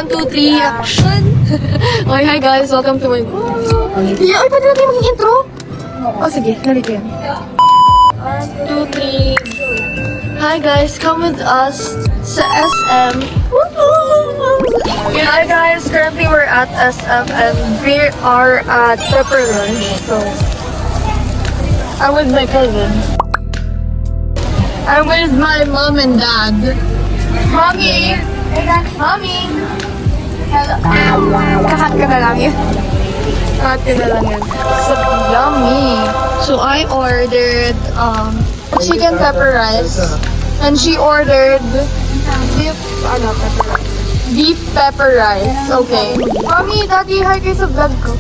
1, 2, 3, action! Okay, hi guys, welcome to my... Yeah, ay, pwede natin maging intro? Oh, sige, narito yan. 1, 2, 3... Hi guys, come with us sa SM. Hi guys, currently we're at SM and we are at Pepper Lunch. So, I'm with my cousin. I'm with my mom and dad. Mommy! Mommy! Hello. Kakat ka na lang yun. Kakat ka na lang yun. So, yummy! So, I ordered chicken pepper rice. And she ordered beef pepper rice. Okay. Mommy, Daddy, hi kayo sa vlog ko.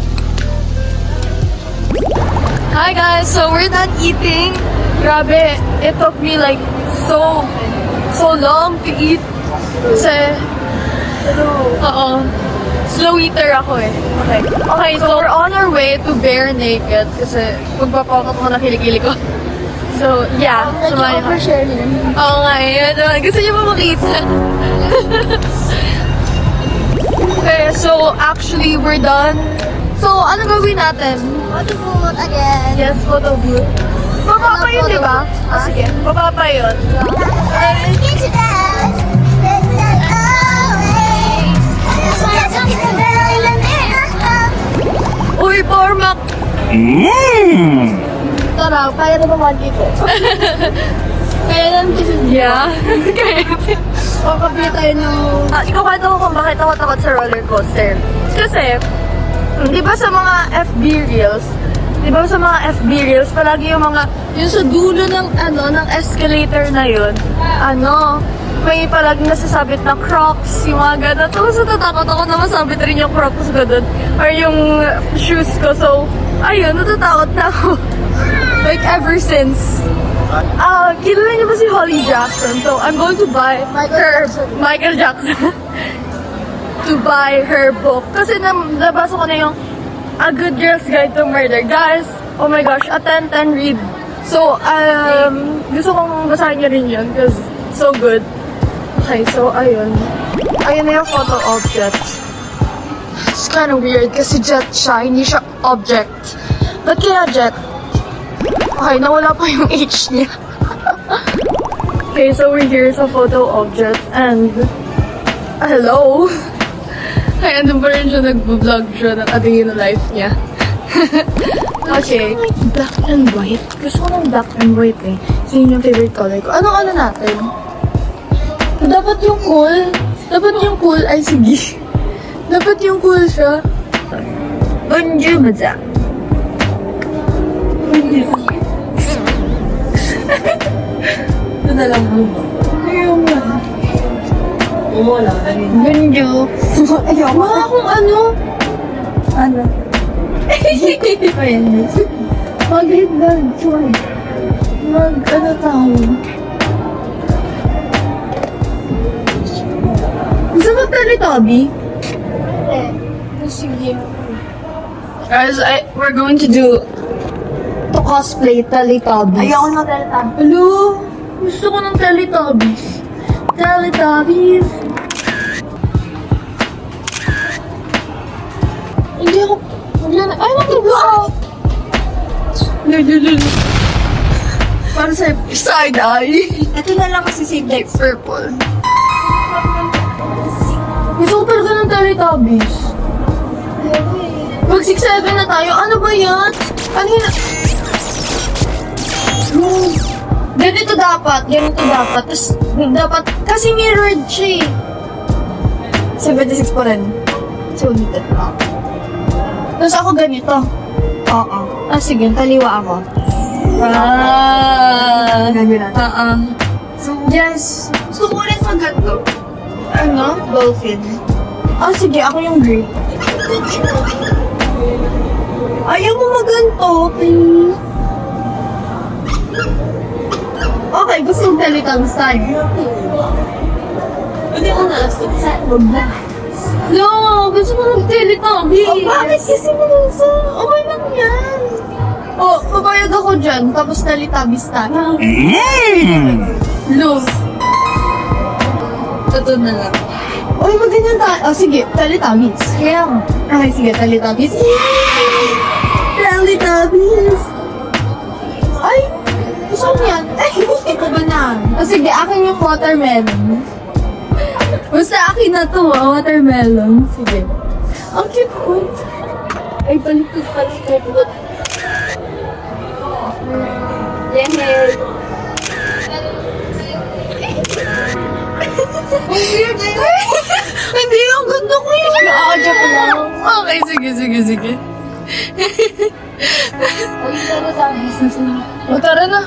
Hi guys, so we're done eating. Grabe, it took me like so long to eat. Kasi, slow eater ako eh. Okay, so we're on our way to Bare Naked kasi magpapakot ko na kilikili ko. So, yeah. Sumali ko. Oo nga, yun. Gusto niyo ba makita? Okay, so actually, we're done. So, ano gawin natin? Photo booth again. Yes, photo booth. Baba pa yun, di ba? Ah, sige. Baba pa yun. Get to that. Uy, Pormak! Tara, kaya na ba dito? Kaya lang kasi... Yeah. Kaya o, kapila tayo ng... ikaw kwento ko kung bakit ako takot sa roller coaster. Kasi, di ba sa mga FB Reels, palagi yung mga, yung sa dulo ng, ng escalator na yun, may palaging nasasabit na Crocs, yung mga gano'n. Tapos natatakot ako na masabit rin yung Crocs ko dun, or yung shoes ko. So, ayun, natatakot na ako. Like, ever since. Kilala niyo ba si Holly Jackson? So, I'm going to buy Michael Jackson. To buy her book. Kasi nabasa ko na yung A Good Girl's Guide to Murder. Guys, oh my gosh, a 10-10 read. So, gusto kong basahin niyo rin yun because so good. Okay, so, ayun. Ayun na yung photo object. It's kind of weird kasi jet siya, hindi siya object. Ba't kaya jet? Okay, nawala pa yung H niya. Okay, so we're here sa photo object and hello! Kaya andun pa rin siya, nag-vlog siya, nakatingin na life niya. Okay, black and white. Gusto ko ng black and white eh. So yun yung favorite color ko. Ano natin? Dapat yung cool. Ay, sige. Dapat yung cool siya. Bonjour, maza. Ito na lang mo. Ayun nga. Wala. Bonjour. Ayaw. Mga kung ano. Ano? Ayan. Mag-headband. Mag-ano tayo. Gusto mo Teletubby? Sige. Guys, we're going to do cosplay Teletubbies. Ayoko na Teletubbies. Hello? Gusto ko ng Teletubbies. Teletubbies. Hindi ako... Ay, mag-go out! Para sa side-eye. Ito na lang kasi save like Purple. Gusto ko talaga ng Teletubbies. Mag 6-7 na tayo. Ano ba yan? Ano yun? Ganito dapat. Tapos, dapat, kasi mirrored siya eh. 76 pa rin. So, dito. Tapos ako ganito. Oo. Sige, kaliwa ako. Ganyan So, yes. Gusto ko ulit mag-ganto. Dolphin. Sige, ako yung green. Ayaw mo mag-ganto, please. Okay, gusto kong Teletubbies tayo. Hindi ko na. Sa baba. No, gusto ko ng Teletubbies. Bakit kasi mo sa... Okay lang yan. Pabayad ako dyan, tapos Teletubbies tayo. Love. Ito na lang. Uy, magganyan tayo. Oh, sige. Teletubbies. Kaya nga. Okay, sige. Teletubbies. Teletubbies. Ay! Gusto mo yan? Ito ba na? Oh, sige. Akin yung watermelon. Basta akin na to, watermelon. Sige. Ang cute ko. Ay, baliktad. Yehey! Ang weird eh. Hindi yung gusto ko yun. Nakakadya ko lang. Okay, sige. Uy, teletubbies na sila. O, tara na.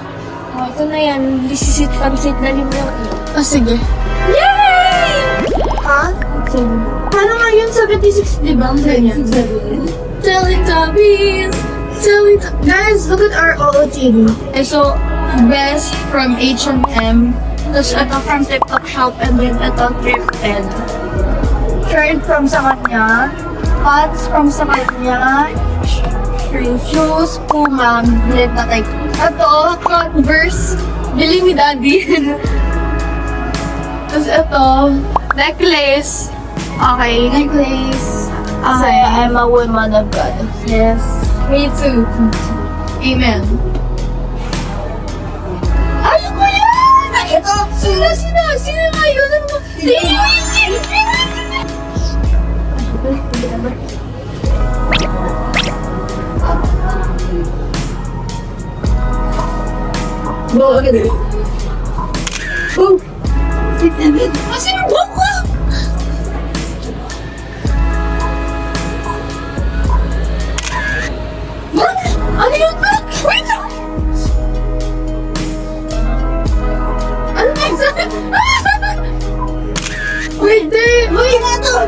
Oh, ito na yan. Lisisit, pansit na limang Ah, sige. Yay! Ha? Paano nga yun? 76, di ba? Ang ganyan. Teletubbies! Guys, look at our OOTD. Eh, so, best from H&M. Tapos ito from TikTok Shop and then ito thrifted. Shirt from sa kanya. Hats from sa kanya. Shoes, Puma, blend na type. Ito, Converse. Bili ni Daddy. Tapos ito, necklace. Okay. Necklace. Okay, I'm a woman of God. Yes. Me too. Amen. Ano ko yan? Ito. Sino nga yun? Go agad. Oh. Sino ba ko? Ano yun? Wait! Ano na exact? Wait, wait nga to!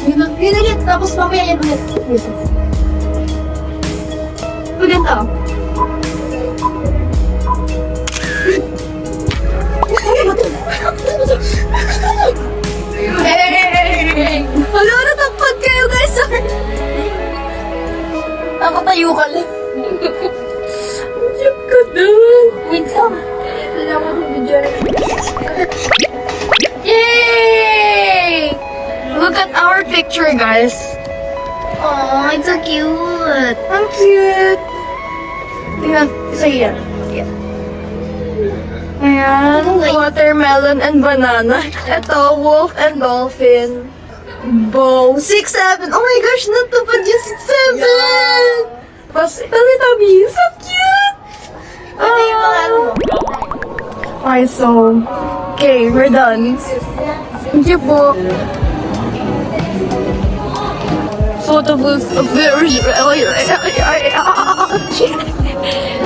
Yun ulit, tapos mamaya yun ulit. Maganda. Hey! Hala, natagpag kayo guys! Nakatayo ka lang. Joke ka doon. Wait lang. Kailangan ko video. Yay! Look at our picture, guys. Oh, it's so cute. Ang cute. Tingnan, isa yan. Ayan, watermelon and banana. Ito, wolf and dolphin. Bow. 6'7". Oh my gosh, natupad yung 6'7". Pas, Teletubbies. So cute! Ano yung mga ano mo? Okay, so, okay, we're done. Thank you po. Photo booth of the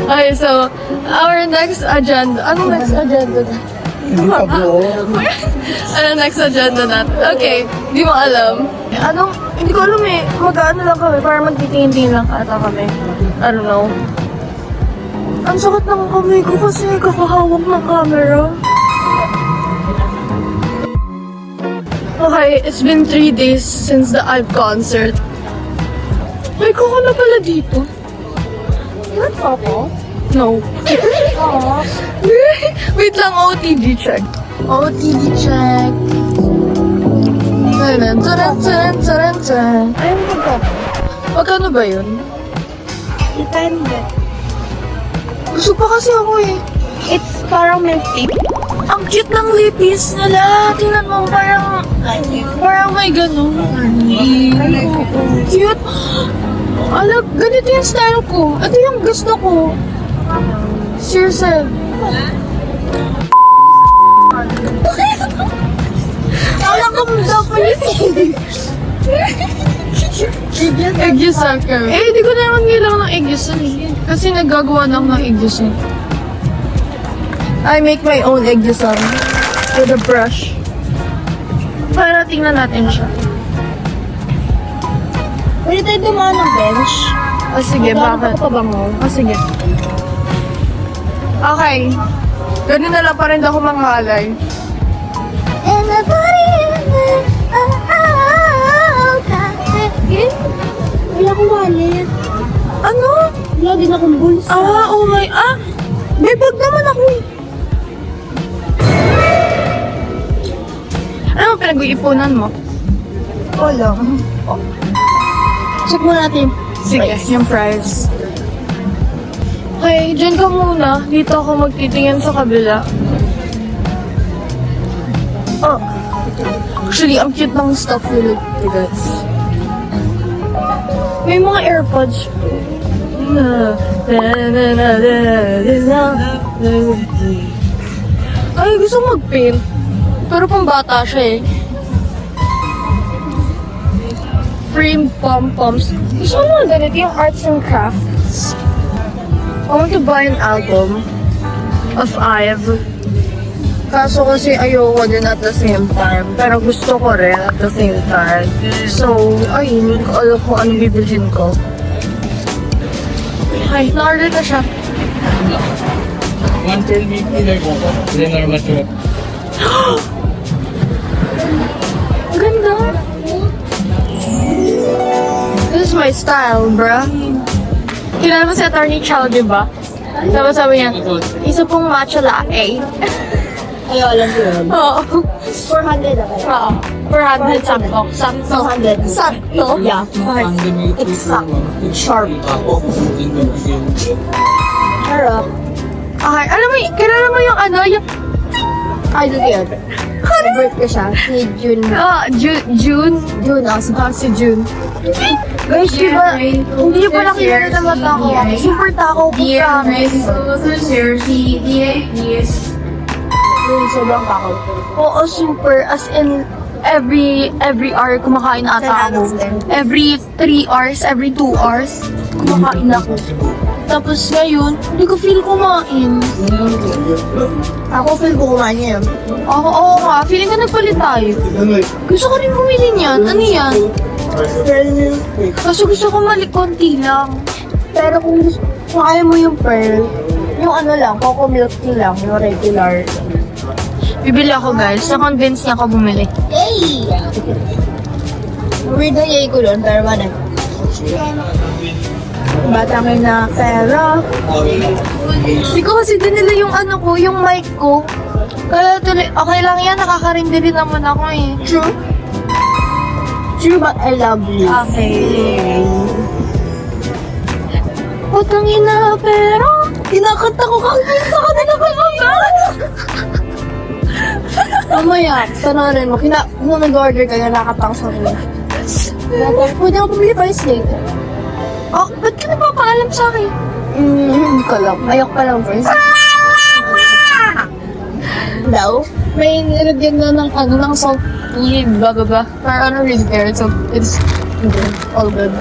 Okay, so, our next agenda. Anong next agenda? Hindi pa buo. Ano next agenda natin? Okay, di mo alam. Hindi ko alam eh. Mag-ano lang kami, para magtitingin lang ata kami. I don't know. Ang sakit ng kamay ko kasi kakahawak ng camera. Okay, it's been 3 days since the IVE concert. May kuko na pala dito. Yun pa po? No. Oo. Wait lang, OTD check. OTD check. Taran, taran, taran, taran, taran. Ayun ko po. Magkano ba yun? Depende. Gusto pa kasi ako eh. It's parang milk tea. Ang cute ng lipis nila. Tingnan mo, parang may ganun. Cute. Alam, ganito yung style ko. Ito yung gusto ko. Seriously. Alam ko dapat Eggyusan ka. Eh, di ko naman kailangan ng eggyusan eh. Kasi nagagawa na ako ng eggyusan. I make my own eggyusan with a brush. Para tingnan natin siya. Pwede tayo dumaan ng bench. O sige, bakit? Ako pa ba mo? O sige. Okay. Ganun na lang pa rin ako manghalay. And the body wala akong wallet. Ano? Wala din akong bulsa. Ah, oh my, May bag naman ako eh. Ano pinag-iipunan mo? Wala. Check mo natin. Sige, yung fries. Okay, dyan ka muna. Dito ako magtitingin sa kabila. Oh. Actually, ang cute ng stuff nila, guys. May mga AirPods. Ay, gusto mag-paint. Pero pang bata siya eh. Frame pom-poms. Gusto ko mga ganito yung arts and crafts. I want to buy an album of Ive. Kaso kasi ayoko din at the same time. Pero gusto ko rin at the same time. So, ay, hindi ko alam kung anong bibilhin ko. Ay, na-order na siya. One turn me like then normal to Ganda. This is my style, bruh. Kilala mo si Attorney Chow, di ba? Tapos sabi niya, isa pong matcha latte. Ay, alam ko yun. Oo. 400 ako. Oo. 400 sakto. Sakto. 200. Sakto. Yeah. exact Sharp. Harap. Okay, alam mo, kilala mo yung ano, yung... Idol ko yun. Favorite ko siya. Si June. June. June, si June. Guys, di ba, hindi niyo pala kilala na mata ko. Super takaw ko, promise. June, sobrang kakao ko. Oo, super. As in, every hour kumakain ata ako. Every 3 hours, every 2 hours, kumakain ako. Tapos ngayon, hindi ko feel kumain. Ako feel ko kumain niya. Oo nga, feeling ko nagpalit tayo. Gusto ko rin bumili niyan. Ano yan? Kasi gusto ko konti lang. Pero kung ayaw mo yung pearl, yung ano lang, coco milk tea lang, yung regular. Bibili ako guys. Na-convince niya ako bumili. Yay! Weird na yay ko doon, pero ano. Bata may na pera. Hindi ko kasi dinila yung ano ko, yung mic ko. Kaya tuloy, okay lang yan. Nakaka-ring din naman ako eh. True. True, but I love you. Okay. Putangin na, pero kinakanta ko kagawin sa kanila ko lang. Mamaya, tanarin mo, kung nag-order ka, nakatang sa akin. Pwede ako bumili pa yung Oh, ba't ka nagpapaalam sa akin? Hindi ko lang. Ayok pa lang first. Daw? May nilagyan na ng ano, ng salt tea, blah blah blah. Pero I don't really care, so it's good. All good.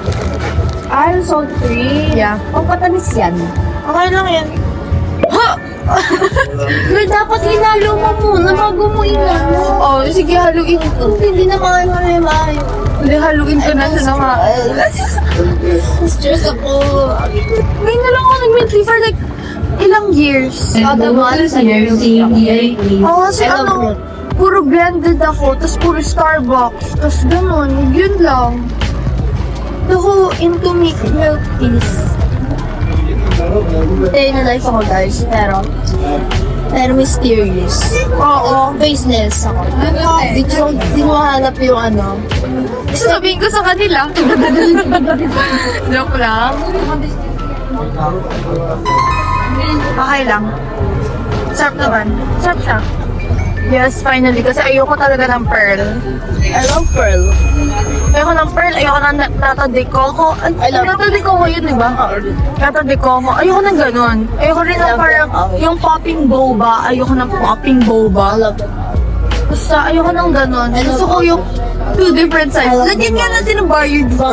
Ah, salt free? Yeah. Pagpatamis yan. Okay lang yan. Ha! Girl, dapat hinalo mo muna bago mo inalo. Oh, sige, haluin ko. Hindi na maayo. Hindi, haluin ko na sa mga... Stress ako. Ngayon na lang ako nag-mint tea for like ilang years. Other months, Oo, kasi ano, puro blended ako, tapos puro Starbucks, tapos ganun, yun lang. Ako into milk teas. Day na life ako, guys. Pero mysterious. Oo. Faceless ako. Di ko mahanap yung ano. Sasabihin ko sa kanila. Joke lang. Okay lang. Sarap naman. Sarap siya. Yes, finally. Kasi ayoko talaga ng pearl. I love pearl. Ayoko ng pearl. Ayoko ng nata de coco. Nata de coco yun, di ba? Nata de coco. Ayoko ng ganun. Ayoko rin ng parang yung popping boba. Ayoko ng popping boba. I love it. Basta ayoko ng ganun. Gusto ko yung two different sides. Lagyan nga natin ng barrier dito.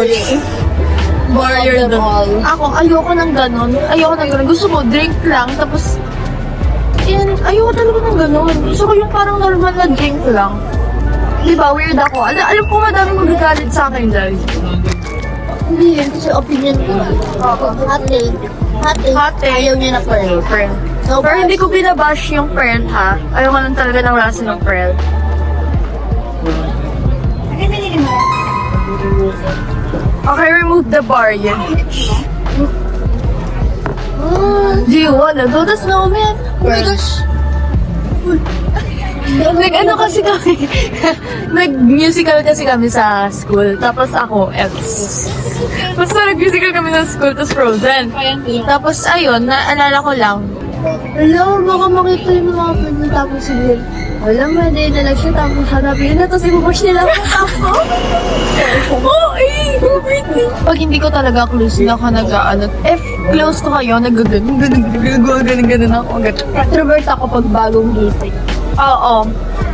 Barrier doon. Ako, ayoko ng ganun. Ayoko ng ganun. Gusto ko, drink lang. Tapos, yan, ayoko talaga ng ganun. Gusto ko yung parang normal na drink lang. Diba, weird ako. Alam ko madaming magagalit sa akin dahil. Hindi yun, kasi opinion ko. Hot take. Hot take. Ayaw niya na pearl. Pearl. No, Pero hindi ko binabash yung pearl, ha? Ayoko lang talaga ng lasa ng pearl. Okay, remove the barrier. Do you wanna do the snowman? Oh my gosh. Nag-ano kasi kami, nag-musical kasi kami sa school, tapos ako, else. Basta nag-musical kami sa school, tapos Frozen. Tapos ayun, naalala ko lang, Hello, baka makita yung mga friend mo tapos sabihin, alam mo, hindi na lang siya tapos hanapin na, tapos ipupush nila ako. oh, pag hindi ko talaga close na ako nag-ano, if close ko kayo, nag-ganun ako. Introvert ako pag bagong gising. Oo.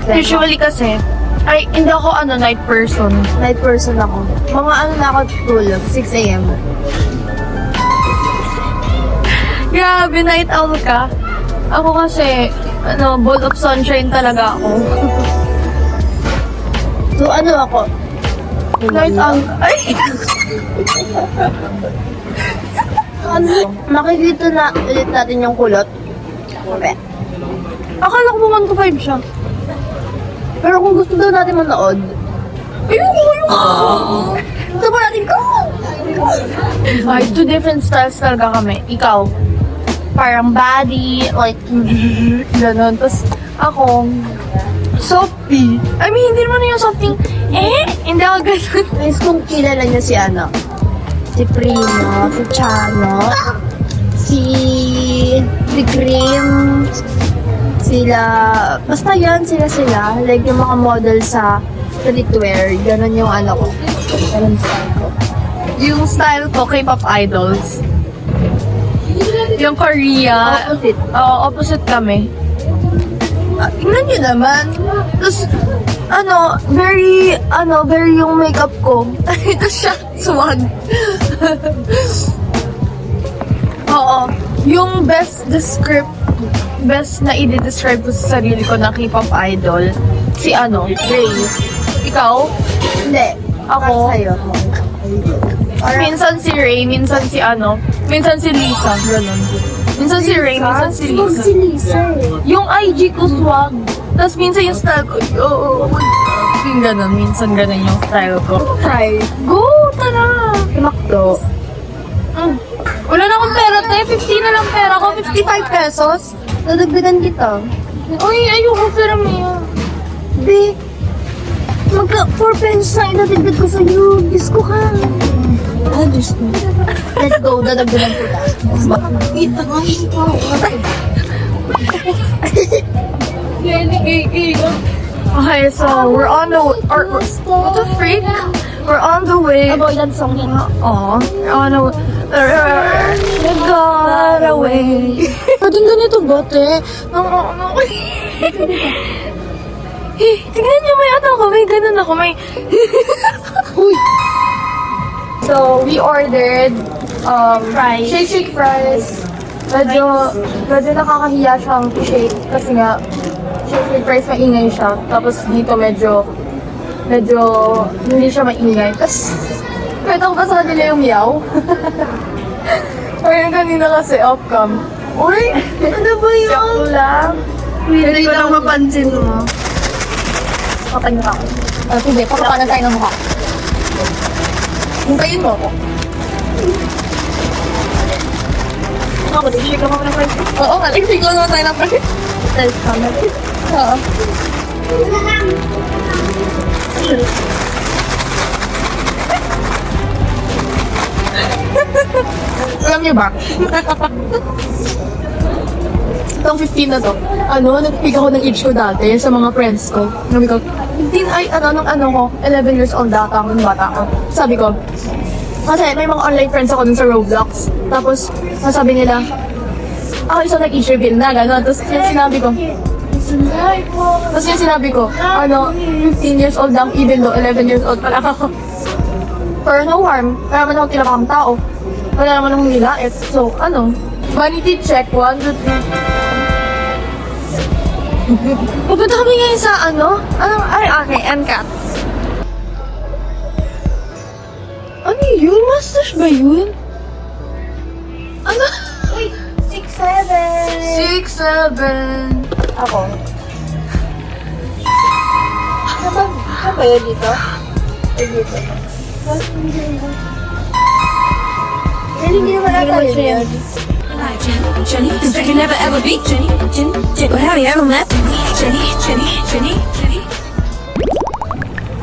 Usually kasi, ay, hindi ako night person. Night person ako. Mga ano na ako tulog, 6 a.m. Grabe, night owl ka. Ako kasi, ball of sunshine talaga ako. So ano ako? Night owl. Ay! Makikita na ulit natin yung kulot. Okay. Akala ko 1 to 5 siya. Pero kung gusto daw natin manood, Ayoko! Ito ba natin ko? Ay, two different styles talaga kami. Ikaw, parang body, like, gano'n. Tapos, ako, softy. I mean, hindi naman yung softy, hindi ako gano'n. guys, kung kilala niyo si ano, si Primo, si Chano, si Cream, sila, basta yan, sila. Like yung mga model sa streetwear, ganun yung ano ko. Ganun style ko. Yung style ko, K-pop idols. Yung Korea. Opposite. Oo, opposite kami. Tingnan nyo naman. Tapos, very yung makeup ko. Ito siya, swag. Oo. Yung best na i-describe ko sa sarili ko na K-pop idol, si Grace. Ikaw? Hindi. Ako? Sa'yo. Minsan si Ray, minsan si Lisa, ganun. Minsan si Ray, minsan si Huwag Lisa. si Lisa eh. Yung IG ko swag. Tapos minsan yung style ko, yung ganun, minsan ganun yung style ko. Try. Go, tara! Makdo. Wala na akong pera, tayo. 50 na lang pera ko, 55 pesos. Dadagdagan kita. Uy, ayoko pera mo yan. Be, 4 pesos na inatagdag ko sa'yo. Diyos ko ka. Diyos ko. Let's go, dadagdagan kita. Let's go. Okay, so we're on the what the freak? We're on the way. Avoidance song yun. Oh, we're on the we got away. Pwedeng ganito ba, te? Tingnan niyo, may ganun ako, may... Uy! So, we ordered Fries. shake fries. Medyo nakakahiya siyang shake kasi nga shake fries maingay siya. Tapos dito medyo hindi siya maingay. Tapos kwento ko pa sa kanila yung meow. Or yung kanina kasi off-cam. Uy! Ano ba yun? Joke lang. Hindi ko lang mapansin mo. Kapag ka ako. Sige, pagkapanan tayo ng mukha. Hintayin mo ako. Ako, shake ako ng fries. Oo, shake ko naman tayo ng fries. Self-comment. Oo. Alam niyo ba? Itong 15 na to, nag-pick ako ng age ko dati sa mga friends ko. Sabi ko, 15 ay, ko, 11 years old data ako, nung bata ako. Sabi ko, kasi may mga online friends ako dun sa Roblox. Tapos, sasabi nila, isa nag-age reveal na, gano'n. Tapos, yung sinabi ko, 15 years old lang, even though 11 years old pa lang ako. Pero no harm, wala naman akong tinapakang tao. Wala naman akong nilait. So, vanity check, 1, 2, 3. Pupunta kami ngayon sa okay, NCAT. Ano yun? Masters ba yun? Ano? Uy! 6, 7! 6, 7. Ako. Ano ba yun dito? Ay, dito. Hindi naman ata yun. like Jenny, cause they can never ever beat Jenny. Well, have you ever met Jenny?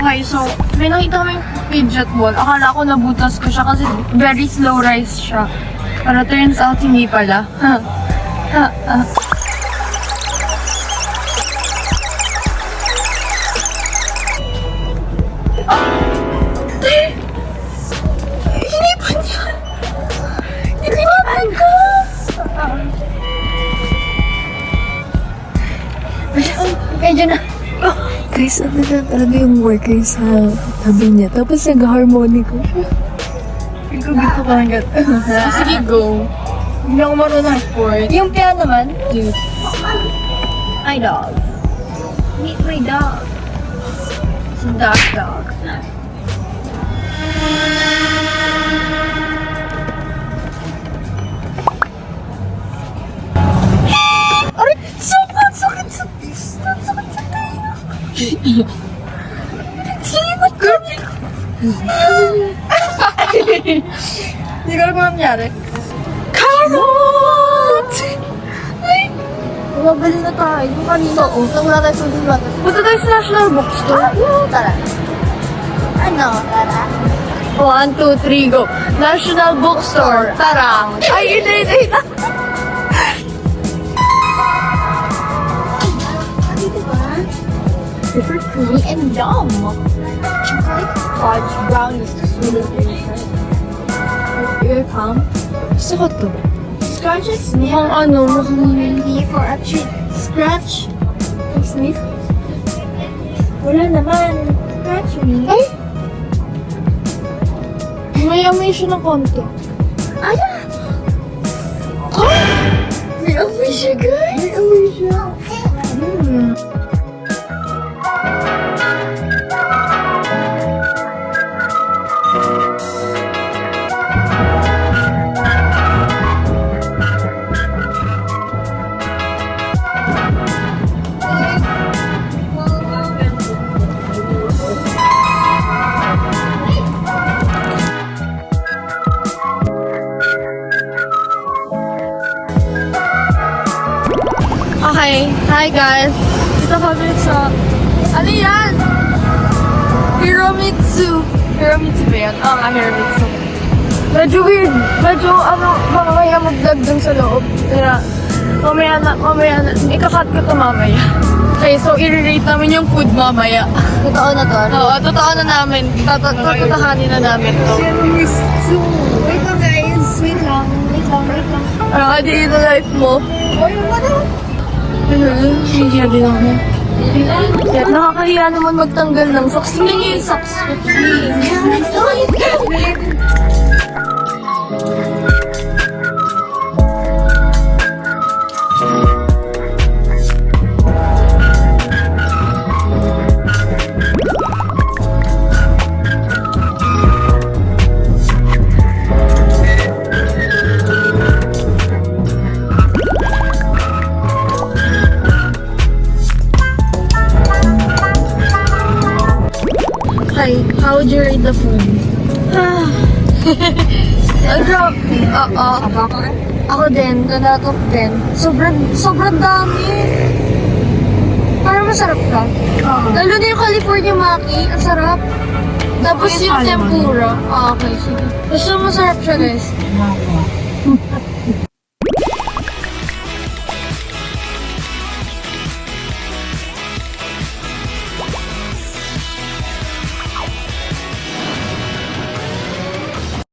Okay, so, may nakita kami fidget ball. Akala ko nabutas ko siya kasi very slow rise siya. Pero turns out, hindi pala. Hinipan yun! Hinipan ka! Medyo na. Guys, ano na talaga yung worker sa tabi niya. Tapos nag-harmonico siya. Ikaw gusto ko hanggat. Sige, go. Hindi ako marunong sport. Yung piano naman, dude. My dog. Meet my dog. It's a dog. Aray! Sobrang sakit sa pista! Sakit sa tayo! Sinot ko! Hindi ko alam kung nangyari. Carrot! Ay! Mabali na tayo. Yung kanina, oh. Nang wala tayo sa diba? Punta tayo sa National Bookstore. Tara. Ano? Tara. 1, 2, 3, go. National Bookstore. Tara! Ay, hindi. Dito ba? Super creamy and yum. Chocolate fudge brownies. Tapos wala Here come. Gusto ko to. Scratch and sniff. Mukhang ano, Hindi for a treat. Scratch and sniff. Wala naman. Scratch me. Ay! May amoy siya ng konti. Ay! May amoy siya, guys. May amoy siya. Okay, hi guys. Dito kami sa... Ano yan? Hiromitsu. Hiromitsu ba yan? Oo nga, Hiromitsu. Medyo weird. Medyo, mamaya mag-vlog dun sa loob. Kaya, mamaya na. Ikakat ko to mamaya. Okay, so i-rate namin yung food mamaya. Totoo na to. Oo, totoo na namin. Tatahanin na namin to. Wait lang, guys. Wait lang. Di na life mo. Hiya din ako. Nakakahiya naman magtanggal ng socks. Tingnan niyo yung socks ko. Hi, how would you rate the food? Ako din, 10 out of 10. Sobrang dami. Parang masarap ka. Lalo na yung California Maki, ang sarap. Tapos yung tempura. Okay, sige. Gusto mo masarap siya, guys.